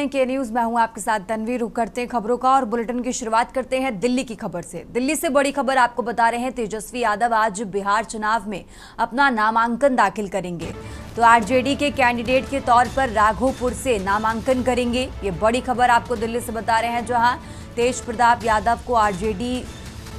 के न्यूज में हूं आपके साथ तनवीर। रुक करते हैं खबरों का और बुलेटिन की शुरुआत करते हैं दिल्ली की खबर से। दिल्ली से बड़ी खबर आपको बता रहे हैं, तेजस्वी यादव आज बिहार चुनाव में अपना नामांकन दाखिल करेंगे। तो आरजेडी के कैंडिडेट के तौर पर राघोपुर से नामांकन करेंगे। ये बड़ी खबर आपको दिल्ली से बता रहे हैं, जहां तेज प्रताप यादव को आरजेडी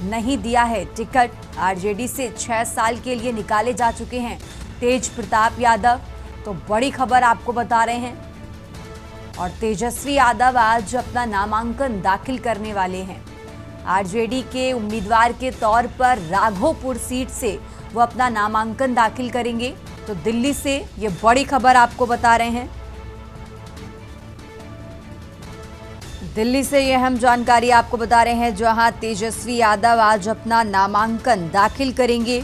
नहीं दिया है टिकट। आरजेडी से 6 साल के लिए निकाले जा चुके हैं तेज प्रताप यादव। तो बड़ी खबर आपको बता रहे हैं और तेजस्वी यादव आज अपना नामांकन दाखिल करने वाले हैं। आरजेडी के उम्मीदवार के तौर पर राघोपुर सीट से वो अपना नामांकन दाखिल करेंगे। तो दिल्ली से ये बड़ी खबर आपको बता रहे हैं। दिल्ली से ये अहम जानकारी आपको बता रहे हैं, जहां तेजस्वी यादव आज अपना नामांकन दाखिल करेंगे।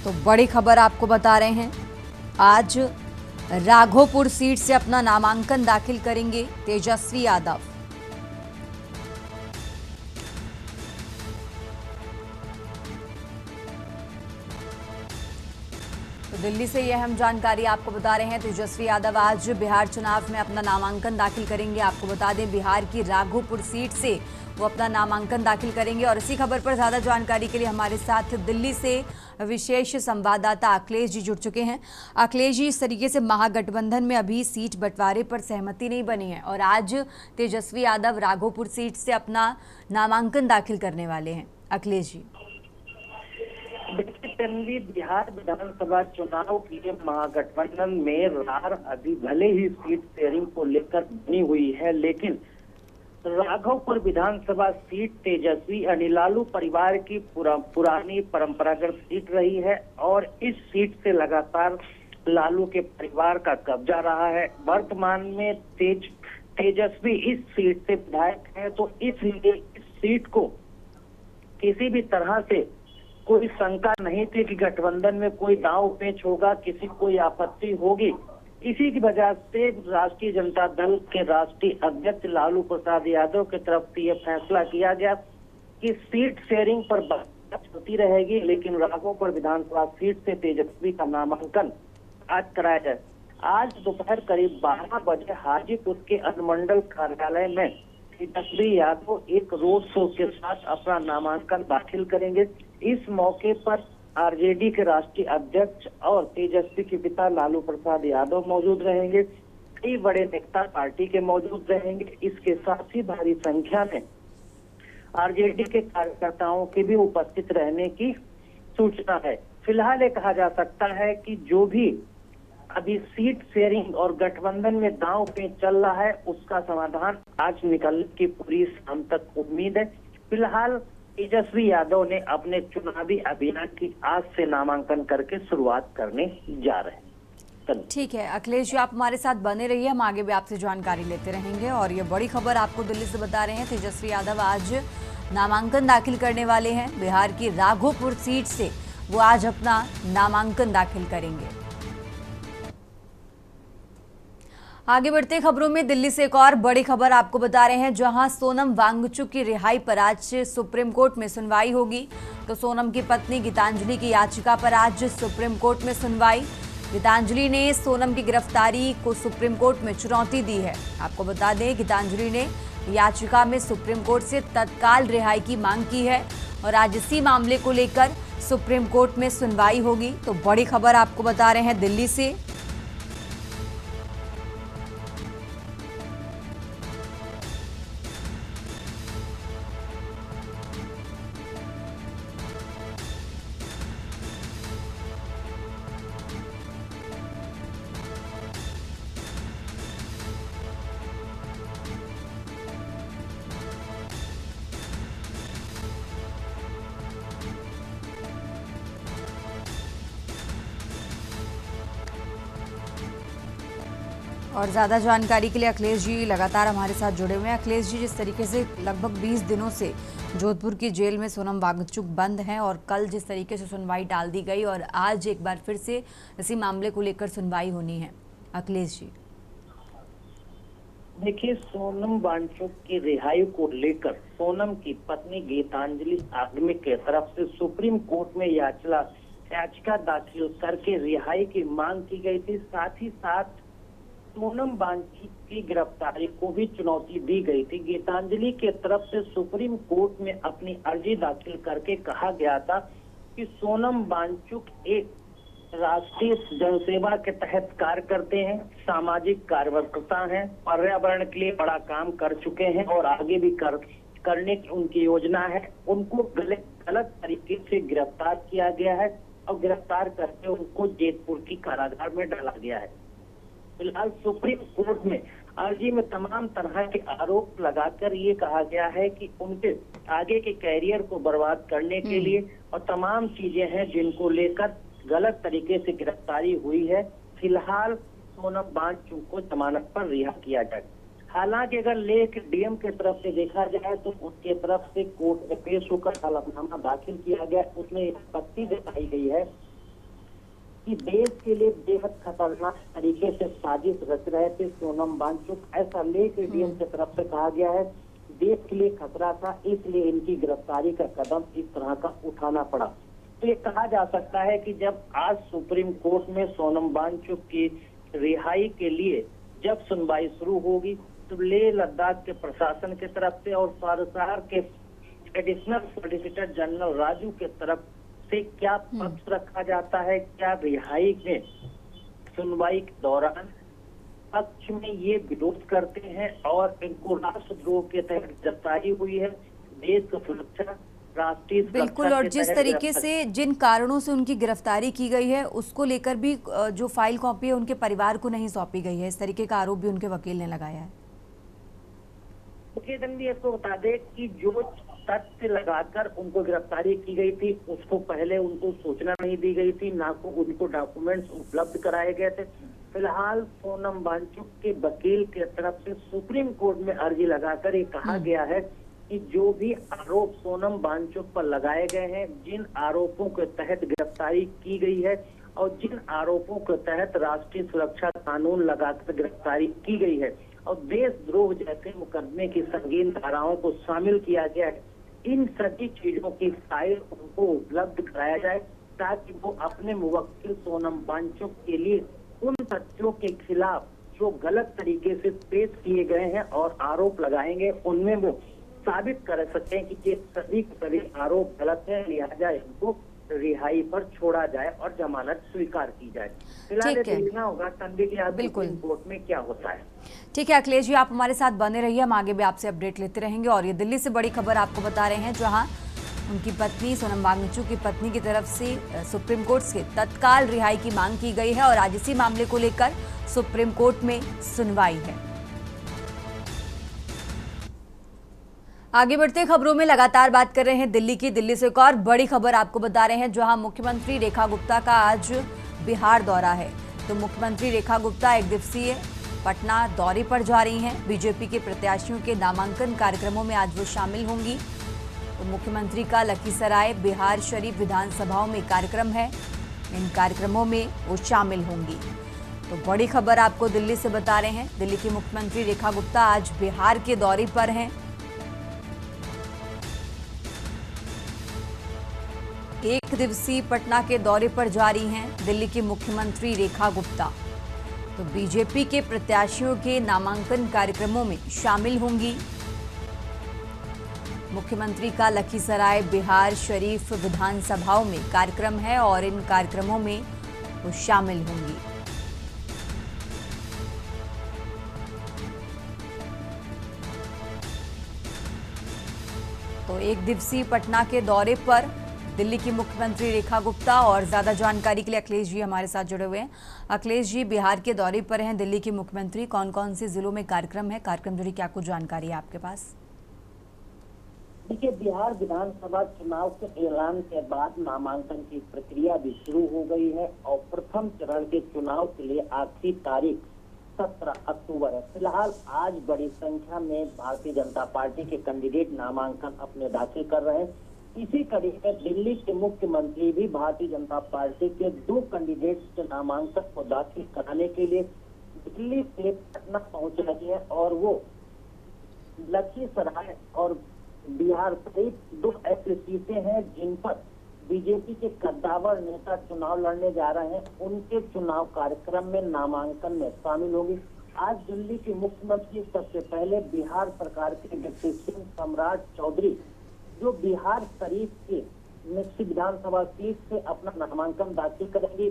तो बड़ी खबर आपको बता रहे हैं, आज राघोपुर सीट से अपना नामांकन दाखिल करेंगे तेजस्वी यादव। तो दिल्ली से यह अहम जानकारी आपको बता रहे हैं, तेजस्वी यादव आज बिहार चुनाव में अपना नामांकन दाखिल करेंगे। आपको बता दें, बिहार की राघोपुर सीट से वो अपना नामांकन दाखिल करेंगे। और इसी खबर पर ज्यादा जानकारी के लिए हमारे साथ दिल्ली से विशेष संवाददाता अखिलेश जी जुड़ चुके हैं। अखिलेश जी, इस तरीके से महागठबंधन में अभी सीट बंटवारे पर सहमति नहीं बनी है और आज तेजस्वी यादव राघोपुर सीट से अपना नामांकन दाखिल करने वाले हैं। अखिलेश जी, बिहार विधानसभा चुनाव के महागठबंधन में रार अभी भले ही सीट शेयरिंग को लेकर बनी हुई है, लेकिन राघोपुर विधानसभा सीट तेजस्वी अनिलालू परिवार की पुरानी परंपरागत सीट रही है और इस सीट से लगातार लालू के परिवार का कब्जा रहा है। वर्तमान में तेजस्वी इस सीट से विधायक है, तो इसलिए इस सीट को किसी भी तरह से कोई शंका नहीं थी कि गठबंधन में कोई दांव पेच होगा, किसी कोई आपत्ति होगी। इसी की वजह से राष्ट्रीय जनता दल के राष्ट्रीय अध्यक्ष लालू प्रसाद यादव की तरफ से यह फैसला किया गया कि सीट शेयरिंग पर बात चलती रहेगी, लेकिन राघोपुर विधानसभा सीट से तेजस्वी का नामांकन आज कराया जाए। आज दोपहर करीब 12 बजे हाजीपुर के अनुमंडल कार्यालय में तेजस्वी यादव एक रोड शो के साथ अपना नामांकन दाखिल करेंगे। इस मौके पर आरजेडी के राष्ट्रीय अध्यक्ष और तेजस्वी के पिता लालू प्रसाद यादव मौजूद रहेंगे। कई बड़े नेता पार्टी के मौजूद रहेंगे। इसके साथ ही भारी संख्या में आरजेडी के कार्यकर्ताओं के भी उपस्थित रहने की सूचना है। फिलहाल ये कहा जा सकता है कि जो भी अभी सीट शेयरिंग और गठबंधन में दांव पेच चल रहा है, उसका समाधान आज निकलने की पूरी शाम तक उम्मीद है। फिलहाल तेजस्वी यादव ने अपने चुनावी अभियान की आज से नामांकन करके शुरुआत करने जा रहे हैं। ठीक है अखिलेश जी, आप हमारे साथ बने रहिए, हम आगे भी आपसे जानकारी लेते रहेंगे। और ये बड़ी खबर आपको दिल्ली से बता रहे हैं, तेजस्वी यादव आज नामांकन दाखिल करने वाले हैं। बिहार की राघोपुर सीट से वो आज अपना नामांकन दाखिल करेंगे। आगे बढ़ते खबरों में दिल्ली से एक और बड़ी खबर आपको बता रहे हैं, जहां सोनम वांगचुक की रिहाई पर आज सुप्रीम कोर्ट में सुनवाई होगी। तो सोनम की पत्नी गीतांजलि की याचिका पर आज सुप्रीम कोर्ट में सुनवाई। गीतांजलि ने सोनम की गिरफ्तारी को सुप्रीम कोर्ट में चुनौती दी है। आपको बता दें, गीतांजलि ने याचिका में सुप्रीम कोर्ट से तत्काल रिहाई की मांग की है और आज इसी मामले को लेकर सुप्रीम कोर्ट में सुनवाई होगी। तो बड़ी खबर आपको बता रहे हैं दिल्ली से। और ज़्यादा जानकारी के लिए अखिलेश जी लगातार हमारे साथ जुड़े हुए हैं। अखिलेश जी, जिस तरीके से लगभग 20 दिनों से जोधपुर की जेल में सोनम वांगचुक बंद हैं और कल जिस तरीके से सुनवाई टाल दी गई और आज एक बार फिर से इसी मामले को लेकर सुनवाई होनी है, अखिलेश जी। देखिए, सोनम वांगचुक की रिहाई को लेकर सोनम की पत्नी गीतांजलि आगमे की तरफ से सुप्रीम कोर्ट में याचिका दाखिल करके रिहाई की मांग की गई थी। साथ ही साथ सोनम वांगचुक की गिरफ्तारी को भी चुनौती दी गई थी। गीतांजलि के तरफ से सुप्रीम कोर्ट में अपनी अर्जी दाखिल करके कहा गया था कि सोनम वांगचुक एक राष्ट्रीय जनसेवा के तहत कार्य करते हैं, सामाजिक कार्यकर्ता हैं, पर्यावरण के लिए बड़ा काम कर चुके हैं और आगे भी करने की उनकी योजना है। उनको गलत तरीके से गिरफ्तार किया गया है और गिरफ्तार करके उनको जैतपुर की कारागार में डाला गया है। फिलहाल सुप्रीम कोर्ट में अर्जी में तमाम तरह के आरोप लगाकर ये कहा गया है कि उनके आगे के कैरियर को बर्बाद करने के लिए और तमाम चीजें हैं जिनको लेकर गलत तरीके से गिरफ्तारी हुई है। फिलहाल सोनम वांगचुक को जमानत पर रिहा किया जाए। हालांकि अगर लेख डीएम की तरफ से देखा जाए तो उसके तरफ से कोर्ट में पेश होकर हलफनामा दाखिल किया गया। उसमें आपत्ति जताई गई है कि देश के लिए बेहद खतरनाक तरीके से साजिश रच रहे थे सोनम वांगचुक। ऐसा लेख डीएम की तरफ से कहा गया है। देश के लिए खतरा था, इसलिए इनकी गिरफ्तारी का कदम इस तरह का उठाना पड़ा। तो ये कहा जा सकता है कि जब आज सुप्रीम कोर्ट में सोनम वांगचुक की रिहाई के लिए जब सुनवाई शुरू होगी तो लेह लद्दाख के प्रशासन की तरफ से और सरकार के एडिशनल सॉलिसिटर जनरल राजू के तरफ से क्या पक्ष रखा जाता है, क्या रिहाई में सुनवाई के दौरान पक्ष में ये विरोध करते हैं और इनको राष्ट्रद्रोह के तहत गिरफ्तारी हुई है, देश की सुरक्षा, राष्ट्रीय बिल्कुल। और जिस तरीके से जिन कारणों से उनकी गिरफ्तारी की गई है उसको लेकर भी जो फाइल कॉपी है उनके परिवार को नहीं सौंपी गई है, इस तरीके का आरोप भी उनके वकील ने लगाया है। मुख्य दंडी इसको बता दे कि जो तथ्य लगाकर उनको गिरफ्तारी की गई थी उसको पहले उनको सूचना नहीं दी गई थी, ना को उनको डॉक्यूमेंट्स उपलब्ध कराए गए थे। फिलहाल सोनम वांगचुक के वकील के तरफ से सुप्रीम कोर्ट में अर्जी लगाकर ये कहा गया है कि जो भी आरोप सोनम वांगचुक पर लगाए गए हैं, जिन आरोपों के तहत गिरफ्तारी की गई है और जिन आरोपों के तहत राष्ट्रीय सुरक्षा कानून लगाकर गिरफ्तारी की गई है और देशद्रोह जैसे मुकदमे की संगीन धाराओं को शामिल किया गया है, इन सभी चीजों की फाइल उनको उपलब्ध कराया जाए ताकि वो अपने मुवक्किल सोनम वांगचुक के लिए उन तथ्यों के खिलाफ जो गलत तरीके से पेश किए गए हैं और आरोप लगाएंगे उनमें वो साबित कर सकते हैं कि ये सभी आरोप गलत है, लिहाजा इनको रिहाई पर छोड़ा जाए और जमानत स्वीकार की जाए। फिलहाल देखना होगा तनवी की बिल्कुल कोर्ट में क्या होता है। ठीक है अखिलेश जी, आप हमारे साथ बने रहिए, हम आगे भी आपसे अपडेट लेते रहेंगे। और ये दिल्ली से बड़ी खबर आपको बता रहे हैं, जहां उनकी पत्नी सोनम वांगचुक की पत्नी की तरफ से सुप्रीम कोर्ट से तत्काल रिहाई की मांग की गई है और आज इसी मामले को लेकर सुप्रीम कोर्ट में सुनवाई है। आगे बढ़ते खबरों में लगातार बात कर रहे हैं दिल्ली से एक और बड़ी खबर आपको बता रहे हैं, जहां मुख्यमंत्री रेखा गुप्ता का आज बिहार दौरा है। तो मुख्यमंत्री रेखा गुप्ता एक दिवसीय पटना दौरे पर जा रही हैं। बीजेपी के प्रत्याशियों के नामांकन कार्यक्रमों में आज वो शामिल होंगी। तो मुख्यमंत्री का लखीसराय, बिहार शरीफ विधानसभाओं में कार्यक्रम है, इन कार्यक्रमों में वो शामिल होंगी। तो बड़ी खबर आपको दिल्ली से बता रहे हैं, दिल्ली की मुख्यमंत्री रेखा गुप्ता आज बिहार के दौरे पर हैं। एक दिवसीय पटना के दौरे पर जा रही हैं दिल्ली की मुख्यमंत्री रेखा गुप्ता। तो बीजेपी के प्रत्याशियों के नामांकन कार्यक्रमों में शामिल होंगी। मुख्यमंत्री का लखीसराय, बिहार शरीफ विधानसभाओं में कार्यक्रम है और इन कार्यक्रमों में वो शामिल होंगी। तो एक दिवसीय पटना के दौरे पर दिल्ली की मुख्यमंत्री रेखा गुप्ता। और ज्यादा जानकारी के लिए अखिलेश जी हमारे साथ जुड़े हुए हैं। अखिलेश जी, बिहार के दौरे पर हैं दिल्ली की मुख्यमंत्री, कौन कौन से जिलों में कार्यक्रम है, कार्यक्रम जुड़ी क्या कुछ जानकारी है आपके पास? देखिए, बिहार विधानसभा चुनाव के ऐलान के बाद नामांकन की प्रक्रिया भी शुरू हो गई है और प्रथम चरण के चुनाव के लिए आखिरी तारीख 17 अक्टूबर है। फिलहाल आज बड़ी संख्या में भारतीय जनता पार्टी के कैंडिडेट नामांकन अपने दाखिल कर रहे हैं। इसी कड़ी में दिल्ली के मुख्यमंत्री भी भारतीय जनता पार्टी के 2 कैंडिडेट्स के नामांकन को दाखिल कराने के लिए दिल्ली से पटना पहुंच रही है और वो लखीसराय और बिहार सहित 2 ऐसी सीटें हैं जिन पर बीजेपी के कद्दावर नेता चुनाव लड़ने जा रहे हैं। उनके चुनाव कार्यक्रम में नामांकन में शामिल होगी। आज दिल्ली के मुख्यमंत्री सबसे पहले बिहार सरकार के डिप्टी सीएम सम्राट चौधरी, जो बिहार शरीफ के निश्चित विधानसभा सीट से अपना नामांकन दाखिल करेंगे।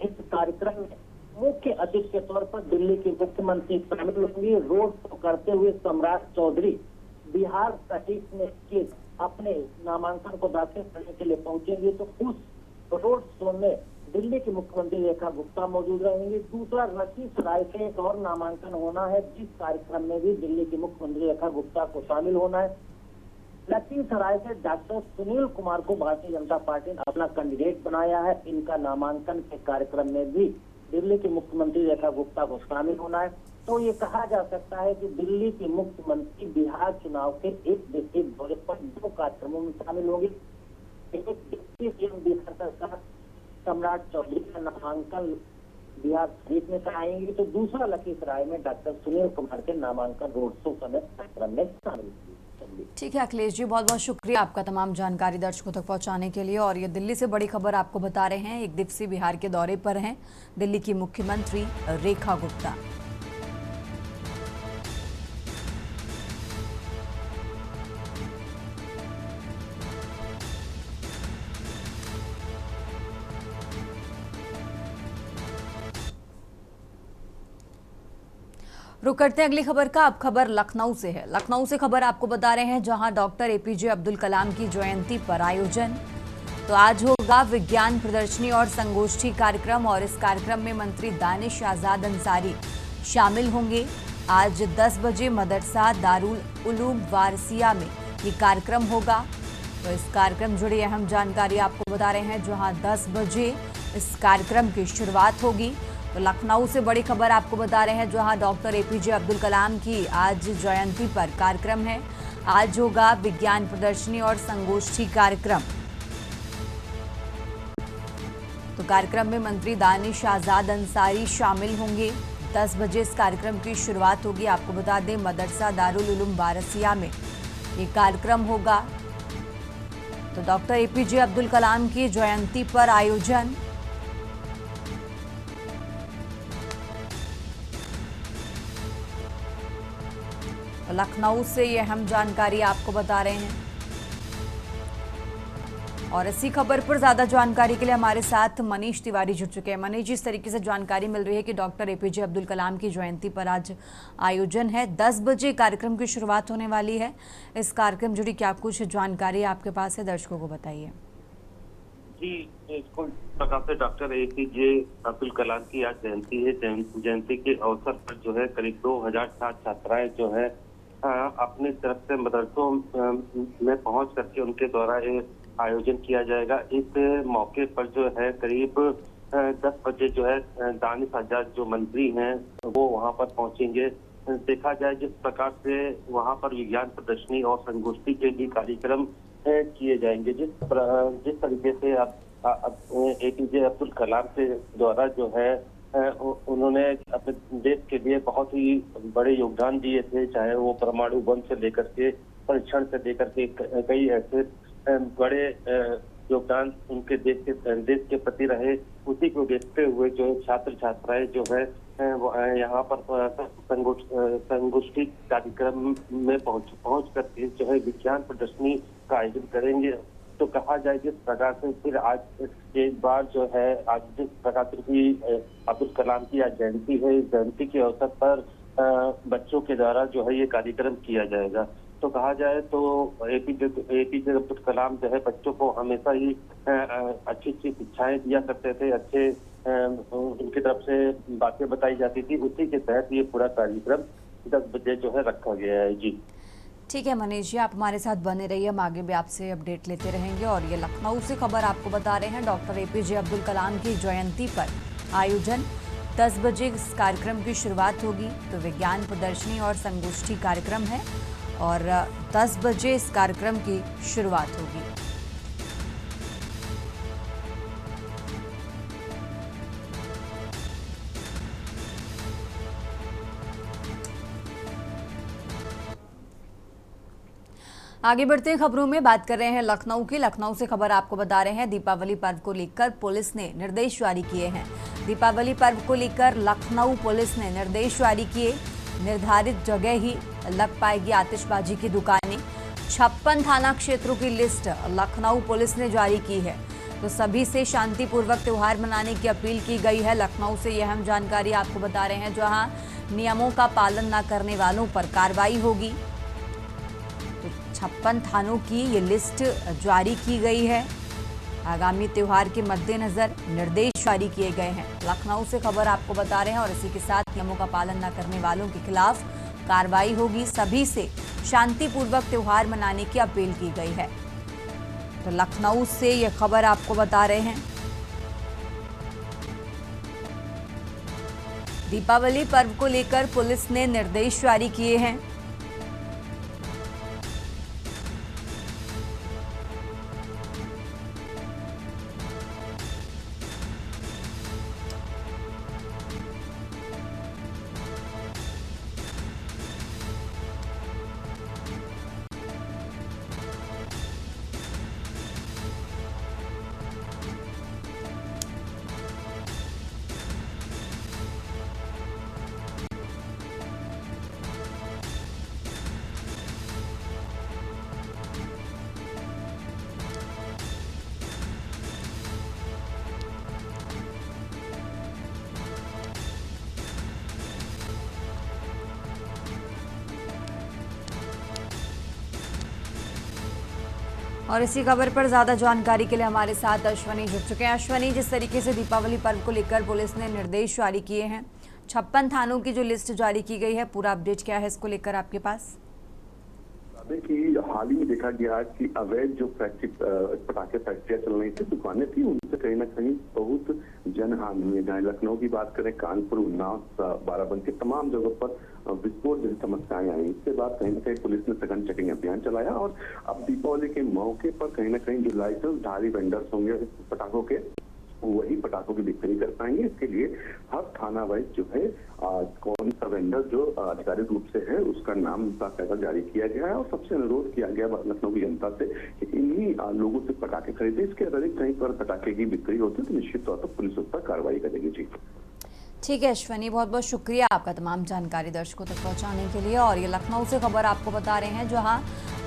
इस कार्यक्रम में मुख्य अतिथि के तौर पर दिल्ली के मुख्यमंत्री शामिल होंगे। रोड शो करते हुए सम्राट चौधरी बिहार शरीफ में के अपने नामांकन को दाखिल करने के लिए पहुंचेंगे, तो उस रोड शो में दिल्ली के मुख्यमंत्री रेखा गुप्ता मौजूद रहेंगे। दूसरा, लखीसराय से एक और नामांकन होना है, जिस कार्यक्रम में भी दिल्ली के मुख्यमंत्री रेखा गुप्ता को शामिल होना है। लखीसराय से डॉक्टर सुनील कुमार को भारतीय जनता पार्टी ने अपना कैंडिडेट बनाया है। इनका नामांकन के कार्यक्रम में भी दिल्ली के मुख्यमंत्री रेखा गुप्ता को शामिल होना है। तो ये कहा जा सकता है कि दिल्ली के मुख्यमंत्री बिहार चुनाव के एक दिवसीय दौरे पर 2 कार्यक्रमों में शामिल होंगे। एक डिप्टी सीएम बिहार सरकार सम्राट चौधरी का नामांकन बिहार शरीफ में कराएंगे, तो दूसरा लखीसराय में डॉक्टर सुनील कुमार के नामांकन रोड शो समेत कार्यक्रम में शामिल होंगे। ठीक है अखिलेश जी, बहुत बहुत शुक्रिया आपका तमाम जानकारी दर्शकों तक पहुंचाने के लिए। और ये दिल्ली से बड़ी खबर आपको बता रहे हैं, एक दिवसीय बिहार के दौरे पर हैं दिल्ली की मुख्यमंत्री रेखा गुप्ता। रुक करते हैं अगली खबर का। अब खबर लखनऊ से है। लखनऊ से खबर आपको बता रहे हैं, जहां डॉक्टर एपीजे अब्दुल कलाम की जयंती पर आयोजन। तो आज होगा विज्ञान प्रदर्शनी और संगोष्ठी कार्यक्रम, और इस कार्यक्रम में मंत्री दानिश आजाद अंसारी शामिल होंगे। आज 10 बजे मदरसा दारुल उलूम वारसिया में ये कार्यक्रम होगा। तो इस कार्यक्रम जुड़ी अहम जानकारी आपको बता रहे हैं, जहां 10 बजे इस कार्यक्रम की शुरुआत होगी। तो लखनऊ से बड़ी खबर आपको बता रहे हैं, जहां डॉक्टर एपीजे अब्दुल कलाम की आज जयंती पर कार्यक्रम है। आज होगा विज्ञान प्रदर्शनी और संगोष्ठी कार्यक्रम। तो कार्यक्रम में मंत्री दानिश आजाद अंसारी शामिल होंगे। 10 बजे इस कार्यक्रम की शुरुआत होगी। आपको बता दें, मदरसा दारुल उलूम वारसिया में ये कार्यक्रम होगा। तो डॉक्टर एपीजे अब्दुल कलाम की जयंती पर आयोजन। लखनऊ से ये अहम जानकारी आपको बता रहे हैं। और इसी खबर पर ज्यादा जानकारी के लिए हमारे साथ मनीष तिवारी जुड़ चुके हैं। मनीष जी, इस तरीके से जानकारी मिल रही है कि डॉक्टर एपीजे अब्दुल कलाम की जयंती पर आज आयोजन है। 10 बजे कार्यक्रम की शुरुआत होने वाली है। इस कार्यक्रम जुड़ी क्या कुछ जानकारी आपके पास है, दर्शकों को बताइए। जी, इसको प्रकार से डॉक्टर एपीजे अब्दुल कलाम की आज जयंती है। जयंती के अवसर पर जो है करीब 2000 छात्र छात्राएं जो है अपनी तरफ से मदरसों में पहुंच करके उनके द्वारा ये आयोजन किया जाएगा। इस मौके पर जो है करीब 10 बजे जो है दानिश आजाद जो मंत्री हैं वो वहां पर पहुंचेंगे। देखा जाए जिस प्रकार से वहां पर विज्ञान प्रदर्शनी और संगोष्ठी के भी कार्यक्रम किए जाएंगे, जिस तरीके से एपीजे अब्दुल कलाम के द्वारा जो है उन्होंने अपने देश के लिए बहुत ही बड़े योगदान दिए थे, चाहे वो परमाणु बम से लेकर के परीक्षण से लेकर के कई ऐसे बड़े योगदान उनके देश के प्रति रहे। उसी को देखते हुए जो छात्र छात्राएं जो है यहाँ पर संगोष्ठी कार्यक्रम में पहुंच करके जो है विज्ञान प्रदर्शनी का आयोजन करेंगे। तो कहा जाए जिस प्रकार से फिर आज एक बार जो है आज जिस प्रकार से अब्दुल कलाम की आज जयंती है, इस जयंती के अवसर पर बच्चों के द्वारा जो है ये कार्यक्रम किया जाएगा। तो कहा जाए तो एपीजे अब्दुल कलाम जो है बच्चों को हमेशा ही अच्छी अच्छी शिक्षाएं दिया करते थे, अच्छे उनकी तरफ से बातें बताई जाती थी। उसी के तहत ये पूरा कार्यक्रम 10 बजे जो है रखा गया है। जी ठीक है मनीष जी, आप हमारे साथ बने रहिए, हम आगे भी आपसे अपडेट लेते रहेंगे। और ये लखनऊ से खबर आपको बता रहे हैं, डॉक्टर एपीजे अब्दुल कलाम की जयंती पर आयोजन। 10 बजे इस कार्यक्रम की शुरुआत होगी। तो विज्ञान प्रदर्शनी और संगोष्ठी कार्यक्रम है और 10 बजे इस कार्यक्रम की शुरुआत होगी। आगे बढ़ते हैं खबरों में, बात कर रहे हैं लखनऊ की। लखनऊ से खबर आपको बता रहे हैं, दीपावली पर्व को लेकर पुलिस ने निर्देश जारी किए हैं। दीपावली पर्व को लेकर लखनऊ पुलिस ने निर्देश जारी किए। निर्धारित जगह ही लग पाएगी आतिशबाजी की दुकानें। 56 थाना क्षेत्रों की लिस्ट लखनऊ पुलिस ने जारी की है, तो सभी से शांतिपूर्वक त्योहार मनाने की अपील की गई है। लखनऊ से यह अहम जानकारी आपको बता रहे हैं, जहां नियमों का पालन न करने वालों पर कार्रवाई होगी। 56 थानों की ये लिस्ट जारी की गई है। आगामी त्योहार के मद्देनजर निर्देश जारी किए गए हैं। लखनऊ से खबर आपको बता रहे हैं और इसी के साथ नियमों का पालन न करने वालों के खिलाफ कार्रवाई होगी। सभी से शांतिपूर्वक त्योहार मनाने की अपील की गई है। तो लखनऊ से ये खबर आपको बता रहे हैं। दीपावली पर्व को लेकर पुलिस ने निर्देश जारी किए हैं। और इसी खबर पर ज्यादा जानकारी के लिए हमारे साथ अश्वनी जुड़ चुके हैं। अश्वनी, जिस तरीके से दीपावली पर्व को लेकर पुलिस ने निर्देश जारी किए हैं, 56 थानों की जो लिस्ट जारी की गई है, पूरा अपडेट क्या है इसको लेकर आपके पास? कि हाल ही में देखा गया कि अवैध जो पटाखे फैक्ट्रियां चल रही थी, दुकानें थी, उनसे कहीं ना कहीं बहुत जनहानि हुई है। जहाँ लखनऊ की बात करें, कानपुर, उन्नाव, बाराबंकी, तमाम जगहों पर विस्फोट जैसी समस्याएं आई। इसके बाद कहीं ना कहीं पुलिस ने सघन चेकिंग अभियान चलाया और अब दीपावली के मौके पर कहीं ना कहीं जो लाइसेंसधारी वेंडर्स होंगे पटाखों के, वही पटाखों की बिक्री कर पाएंगे। इसके लिए हर थाना वाइज जो है कौन सा वेंडर जो आधिकारिक रूप से है उसका नाम बाकायदा जारी किया गया है और सबसे अनुरोध किया गया लखनऊ की जनता से कि इन्हीं लोगों से पटाखे खरीदे। इसके अतिरिक्त कहीं पर पटाखे की बिक्री होती है तो निश्चित तौर पर पुलिस उस पर कार्रवाई करेगी। जी ठीक है अश्वनी, बहुत बहुत शुक्रिया आपका तमाम जानकारी दर्शकों तक पहुंचाने के लिए। और ये लखनऊ से खबर आपको बता रहे हैं, जहां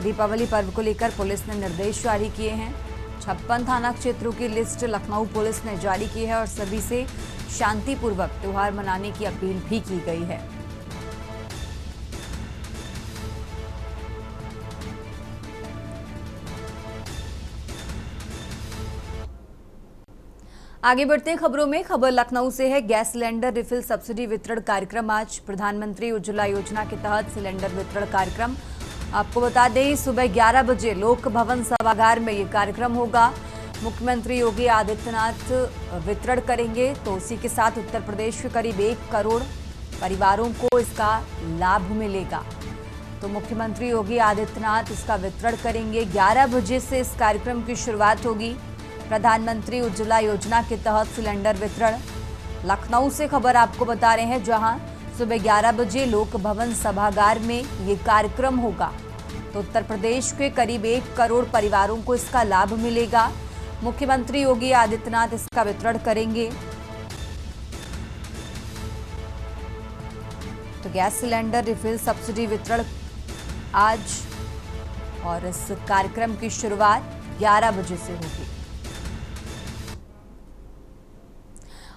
दीपावली पर्व को लेकर पुलिस ने निर्देश जारी किए हैं। 56 थाना क्षेत्रों की लिस्ट लखनऊ पुलिस ने जारी की है और सभी से शांतिपूर्वक त्योहार मनाने की अपील भी की गई है। आगे बढ़ते हैं खबरों में। खबर लखनऊ से है। गैस सिलेंडर रिफिल सब्सिडी वितरण कार्यक्रम आज। प्रधानमंत्री उज्ज्वला योजना के तहत सिलेंडर वितरण कार्यक्रम, आपको बता दें सुबह 11 बजे लोक भवन सभागार में ये कार्यक्रम होगा। मुख्यमंत्री योगी आदित्यनाथ वितरण करेंगे, तो उसी के साथ उत्तर प्रदेश के करीब 1 करोड़ परिवारों को इसका लाभ मिलेगा। तो मुख्यमंत्री योगी आदित्यनाथ इसका वितरण करेंगे। 11 बजे से इस कार्यक्रम की शुरुआत होगी। प्रधानमंत्री उज्ज्वला योजना के तहत सिलेंडर वितरण, लखनऊ से खबर आपको बता रहे हैं, जहां सुबह 11 बजे लोक भवन सभागार में ये कार्यक्रम होगा। तो उत्तर प्रदेश के करीब 1 करोड़ परिवारों को इसका लाभ मिलेगा। मुख्यमंत्री योगी आदित्यनाथ इसका वितरण करेंगे। तो गैस सिलेंडर रिफिल सब्सिडी वितरण आज, और इस कार्यक्रम की शुरुआत 11 बजे से होगी।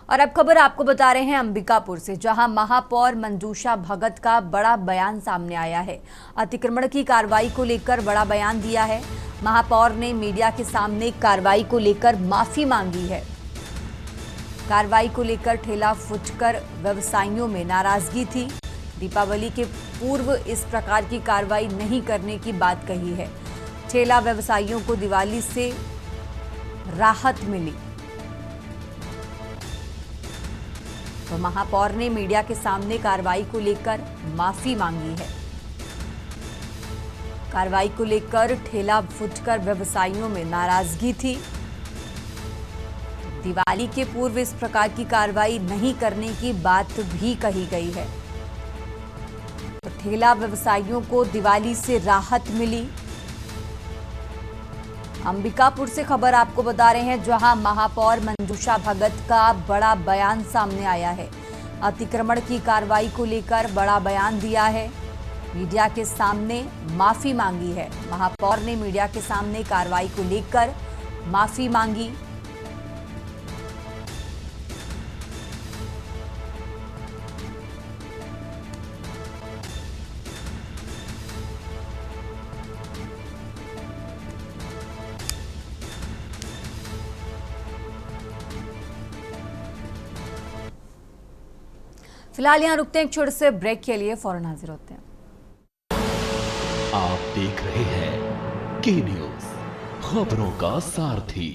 और अब खबर आपको बता रहे हैं अंबिकापुर से, जहां महापौर मंजूषा भगत का बड़ा बयान सामने आया है। अतिक्रमण की कार्रवाई को लेकर बड़ा बयान दिया है। महापौर ने मीडिया के सामने कार्रवाई को लेकर माफी मांगी है। कार्रवाई को लेकर ठेला फुटकर व्यवसायियों में नाराजगी थी। दीपावली के पूर्व इस प्रकार की कार्रवाई नहीं करने की बात कही है। ठेला व्यवसायियों को दिवाली से राहत मिली। तो महापौर ने मीडिया के सामने कार्रवाई को लेकर माफी मांगी है। कार्रवाई को लेकर ठेला फुटकर व्यवसायियों में नाराजगी थी। दिवाली के पूर्व इस प्रकार की कार्रवाई नहीं करने की बात भी कही गई है। तो ठेला व्यवसायियों को दिवाली से राहत मिली। अंबिकापुर से खबर आपको बता रहे हैं, जहां महापौर मंजूषा भगत का बड़ा बयान सामने आया है। अतिक्रमण की कार्रवाई को लेकर बड़ा बयान दिया है, मीडिया के सामने माफी मांगी है। महापौर ने मीडिया के सामने कार्रवाई को लेकर माफी मांगी। फिलहाल यहाँ रुकते हैं एक छोटे से ब्रेक के लिए, फौरन हाजिर होते हैं। आप देख रहे हैं के न्यूज़, खबरों का सारथी।